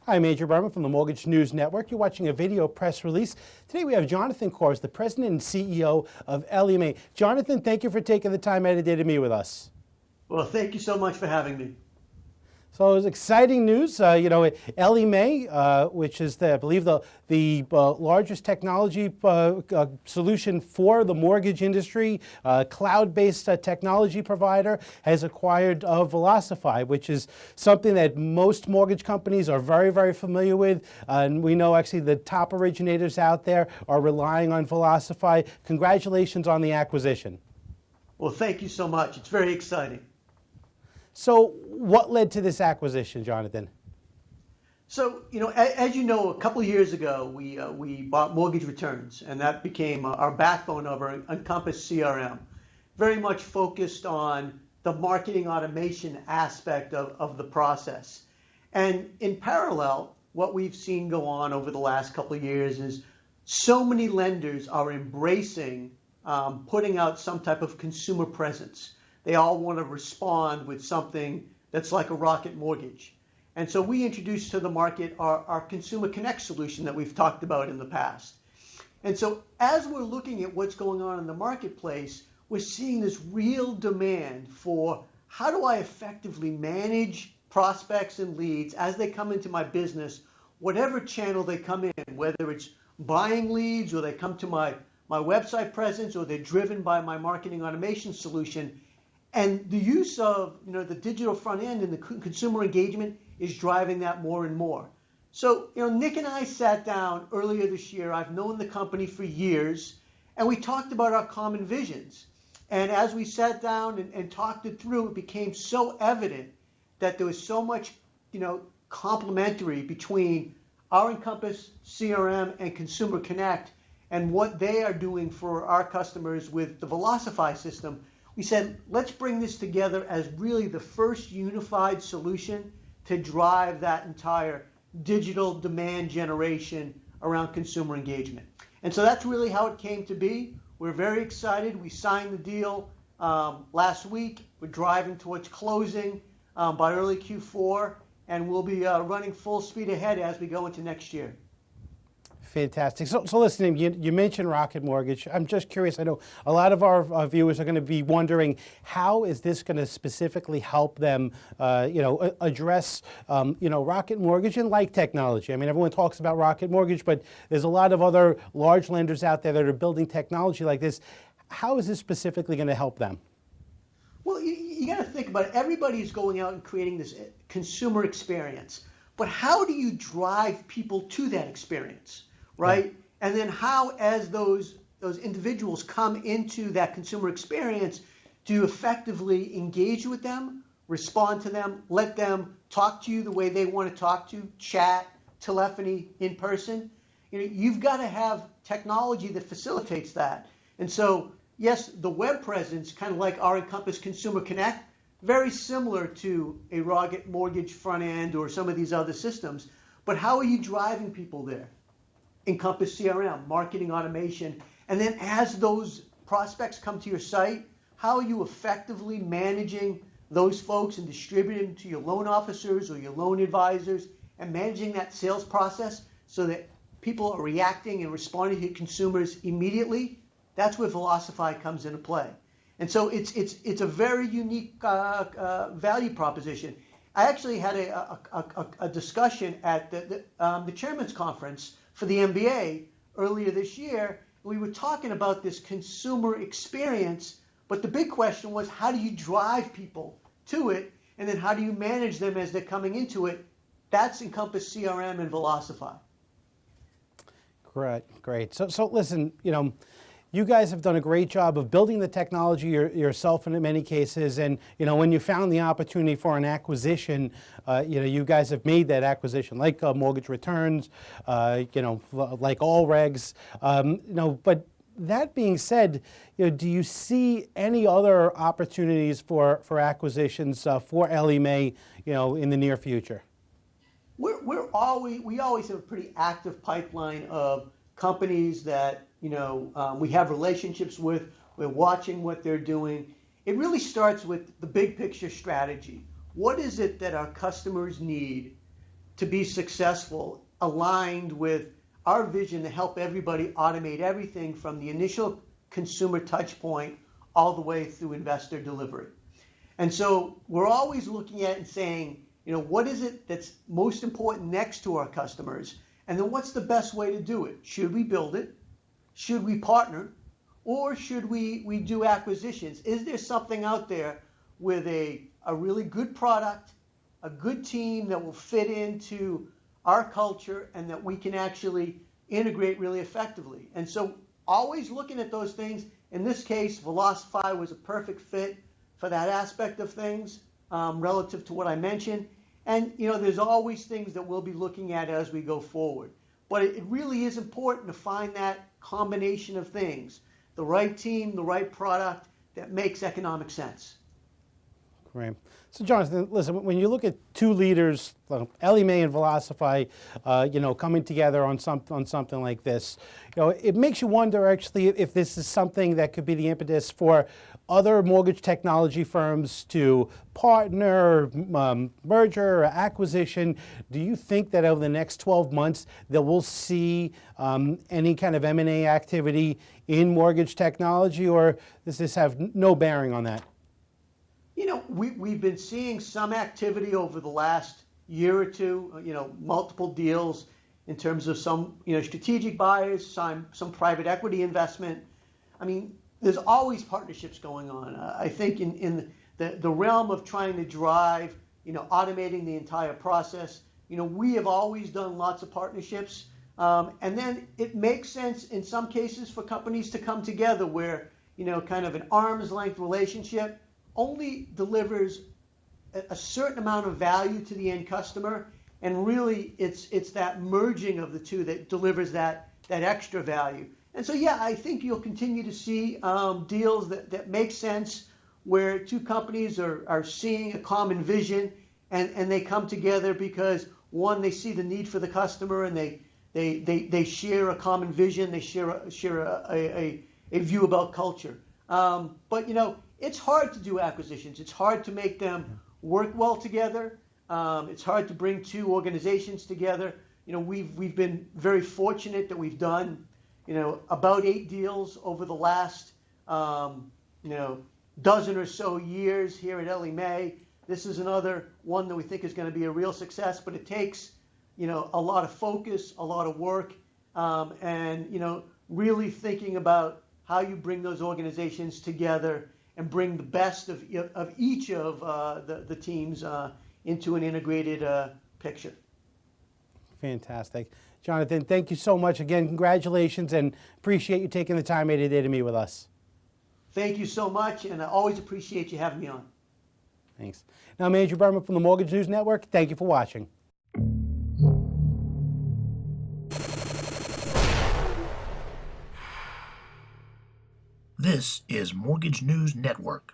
Hi, I'm Andrew Berman from the Mortgage News Network. You're watching a video press release. Today we have Jonathan Corr, the President and CEO of Ellie Mae. Jonathan, thank you for taking the time out of the day to meet with us. Well, thank you so much for having me. So it was exciting news. Ellie Mae, which is, I believe, the largest technology solution for the mortgage industry, cloud-based technology provider, has acquired Velocify, which is something that most mortgage companies are very, very familiar with. And we know actually the top originators out there are relying on Velocify. Congratulations on the acquisition. Well, thank you so much. It's very exciting. So what led to this acquisition, Jonathan? So, as you know, a couple of years ago, we bought Mortgage Returns, and that became our backbone of our Encompass CRM, very much focused on the marketing automation aspect of the process. And in parallel, what we've seen go on over the last couple of years is so many lenders are embracing putting out some type of consumer presence. They all want to respond with something that's like a rocket mortgage. And so we introduced to the market our Consumer Connect solution that we've talked about in the past. And so as we're looking at what's going on in the marketplace, we're seeing this real demand for how do I effectively manage prospects and leads as they come into my business, whatever channel they come in, whether it's buying leads or they come to my website presence or they're driven by my marketing automation solution. And the use of the digital front end and the consumer engagement is driving that more and more. So Nick and I sat down earlier this year. I've known the company for years, and we talked about our common visions. And as we sat down and talked it through, it became so evident that there was so much complementary between our Encompass CRM and Consumer Connect and what they are doing for our customers with the Velocify system. We said, let's bring this together as really the first unified solution to drive that entire digital demand generation around consumer engagement. And so that's really how it came to be. We're very excited. We signed the deal last week. We're driving towards closing by early Q4, and we'll be running full speed ahead as we go into next year. Fantastic. So listen, you mentioned Rocket Mortgage. I'm just curious. I know a lot of our viewers are going to be wondering, how is this going to specifically help them, address, Rocket Mortgage and like technology? I mean, everyone talks about Rocket Mortgage, but there's a lot of other large lenders out there that are building technology like this. How is this specifically going to help them? Well, you got to think about it. Everybody's going out and creating this consumer experience, but how do you drive people to that experience? Right? Yeah. And then how, as those individuals come into that consumer experience, do you effectively engage with them, respond to them, let them talk to you the way they want to talk to, chat, telephony, in person? You've got to have technology that facilitates that. And so, yes, the web presence, kind of like our Encompass Consumer Connect, very similar to a Rocket Mortgage front end or some of these other systems. But how are you driving people there? Encompass CRM, marketing automation, and then as those prospects come to your site, how are you effectively managing those folks and distributing them to your loan officers or your loan advisors and managing that sales process so that people are reacting and responding to consumers immediately? That's where Velocify comes into play. And so it's a very unique value proposition. I actually had a discussion at the Chairman's Conference for the MBA earlier this year. We were talking about this consumer experience, but the big question was, how do you drive people to it, and then how do you manage them as they're coming into it? That's Encompass CRM and Velocify. Great. So listen, you guys have done a great job of building the technology yourself in many cases, and when you found the opportunity for an acquisition, you guys have made that acquisition, like Mortgage Returns, like all regs, But that being said, do you see any other opportunities for acquisitions for Ellie Mae, in the near future? We always have a pretty active pipeline of companies that we have relationships with. We're watching what they're doing. It really starts with the big picture strategy. What is it that our customers need to be successful aligned with our vision to help everybody automate everything from the initial consumer touch point all the way through investor delivery. And so we're always looking at and saying, what is it that's most important next to our customers? And then what's the best way to do it? Should we build it? Should we partner? Or should we do acquisitions? Is there something out there with a really good product, a good team that will fit into our culture and that we can actually integrate really effectively? And so always looking at those things. In this case, Velocify was a perfect fit for that aspect of things relative to what I mentioned. And there's always things that we'll be looking at as we go forward. But it really is important to find that combination of things, the right team, the right product that makes economic sense. Great. So, Jonathan, listen, when you look at two leaders, Ellie Mae and Velocify, coming together on something like this, it makes you wonder actually if this is something that could be the impetus for other mortgage technology firms to partner, merger, or acquisition. Do you think that over the next 12 months that we'll see any kind of M&A activity in mortgage technology, or does this have no bearing on that? We've been seeing some activity over the last year or two, multiple deals in terms of some, strategic buyers, some private equity investment. I mean, there's always partnerships going on. I think in the realm of trying to drive, automating the entire process, we have always done lots of partnerships. And then it makes sense in some cases for companies to come together where, kind of an arm's length relationship only delivers a certain amount of value to the end customer, and really it's that merging of the two that delivers that extra value. And so I think you'll continue to see deals that make sense where two companies are seeing a common vision and they come together because one, they see the need for the customer and they share a common vision, they share a view about culture. But it's hard to do acquisitions. It's hard to make them work well together. It's hard to bring two organizations together. We've been very fortunate that we've done, about 8 deals over the last, dozen or so years here at Ellie Mae. This is another one that we think is going to be a real success, but it takes, a lot of focus, a lot of work, and, really thinking about how you bring those organizations together and bring the best of each of the teams into an integrated picture. Fantastic. Jonathan, thank you so much. Again, congratulations, and appreciate you taking the time today to meet with us. Thank you so much, and I always appreciate you having me on. Thanks. Now, I'm Andrew Berman from the Mortgage News Network. Thank you for watching. This is Mortgage News Network.